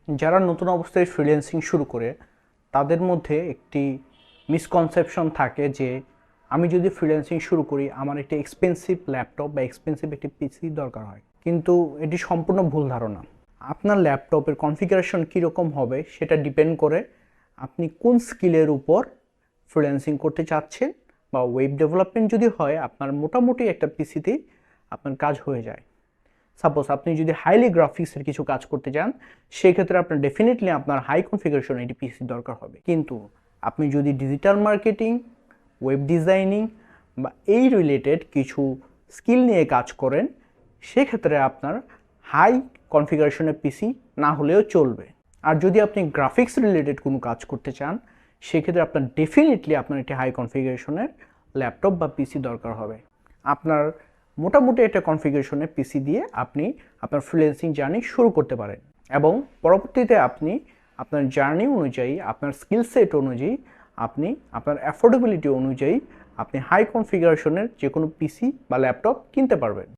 যারা নতুন অবস্থায় ফ্রিল্যান্সিং শুরু করে তাদের মধ্যে একটি মিসকনসেপশন থাকে যে আমি যদি ফ্রিল্যান্সিং শুরু করি আমার একটি এক্সপেন্সিভ ল্যাপটপ বা এক্সপেন্সিভ একটি পিসি দরকার হয়, কিন্তু এটি সম্পূর্ণ ভুল ধারণা। আপনার ল্যাপটপের কনফিগারেশন কীরকম হবে সেটা ডিপেন্ড করে আপনি কোন স্কিলের উপর ফ্রিল্যান্সিং করতে চাচ্ছেন। বা ওয়েব ডেভেলপমেন্ট যদি হয় আপনার মোটামুটি একটা পিসিতেই আপনার কাজ হয়ে যায়। সাপোজ আপনি যদি হাইলি গ্রাফিক্সের কিছু কাজ করতে চান সেক্ষেত্রে আপনার ডেফিনেটলি আপনার হাই কনফিগারেশন একটি পিসি দরকার হবে। কিন্তু আপনি যদি ডিজিটাল মার্কেটিং, ওয়েব ডিজাইনিং বা এই রিলেটেড কিছু স্কিল নিয়ে কাজ করেন সেক্ষেত্রে আপনার হাই কনফিগারেশনের পিসি না হলেও চলবে। আর যদি আপনি গ্রাফিক্স রিলেটেড কোনো কাজ করতে চান সেক্ষেত্রে আপনার ডেফিনেটলি আপনার একটি হাই কনফিগারেশনের ল্যাপটপ বা পিসি দরকার হবে। আপনার মোটামুটি একটা কনফিগারেশনের পিসি দিয়ে আপনি আপনার ফ্রিল্যান্সিং জার্নি শুরু করতে পারেন এবং পরবর্তীতে আপনি আপনার জার্নি অনুযায়ী, আপনার স্কিল সেট অনুযায়ী, আপনি আপনার অ্যাফোর্ডেবিলিটি অনুযায়ী আপনি হাই কনফিগারেশনের যে কোনো পিসি বা ল্যাপটপ কিনতে পারবেন।